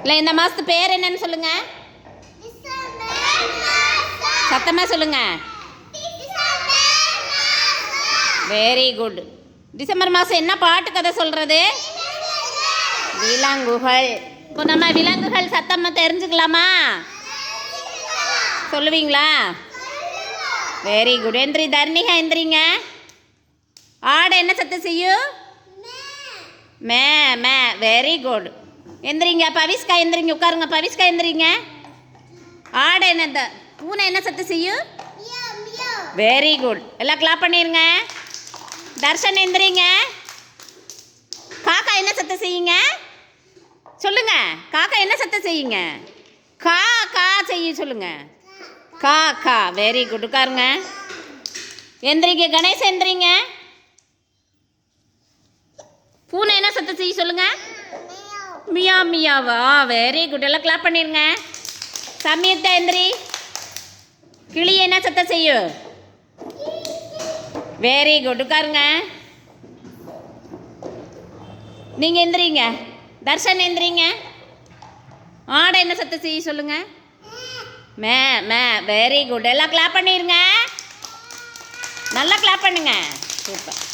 இல்லை இந்த மாதத்து பேர் என்னன்னு சொல்லுங்க. சத்தமாக சொல்லுங்க. Very good. டிசம்பர் மாதம் என்ன பாட்டு கதை சொல்கிறது? விலங்குகள். இப்போ நம்ம விலங்குகள் சத்தமாக தெரிஞ்சுக்கலாமா? சொல்லுவீங்களா? Very good. எந்திரி தர்ணிகா, எந்திரிங்க. ஆடை என்ன சத்தம் செய்யும்? மே மே. Very good. எந்திரிங்க. பவிஸ்கா எந்திரிங்க, உட்காருங்க. பவிஸ்கா எந்திரிங்க. ஆடை என்ன? பூனை என்ன சத்தம் செய்யும்? Very good. எல்லாம் கிளாப் பண்ணிடுங்க. தர்ஷன் எந்திரிங்க. காக்கா என்ன சத்தம் செய்யுங்க? சொல்லுங்க. காக்கா என்ன சத்தம் செய்யுங்க? கா கா செய்ய சொல்லுங்க. கா கா. Very good. உட்காருங்க. எந்திரிங்க. கணேஷ் எந்திரிங்க. பூனை என்ன சத்தம் செய்ய சொல்லுங்க? மியா மியாவா. Very good. எல்லாம் கிளாப் பண்ணிடுங்க. சமயத்தை எந்திரி. கிளி என்ன சத்தம் செய்யும்? Very good. உட்காருங்க. நீங்கள் எந்திரிங்க. தர்ஷன் எந்திரிங்க. ஆடை என்ன சத்தம் செய்ய சொல்லுங்க? மே மே. Very good. எல்லாம் கிளாப் பண்ணிடுங்க. நல்லா கிளாப் பண்ணுங்க. சூப்பர்.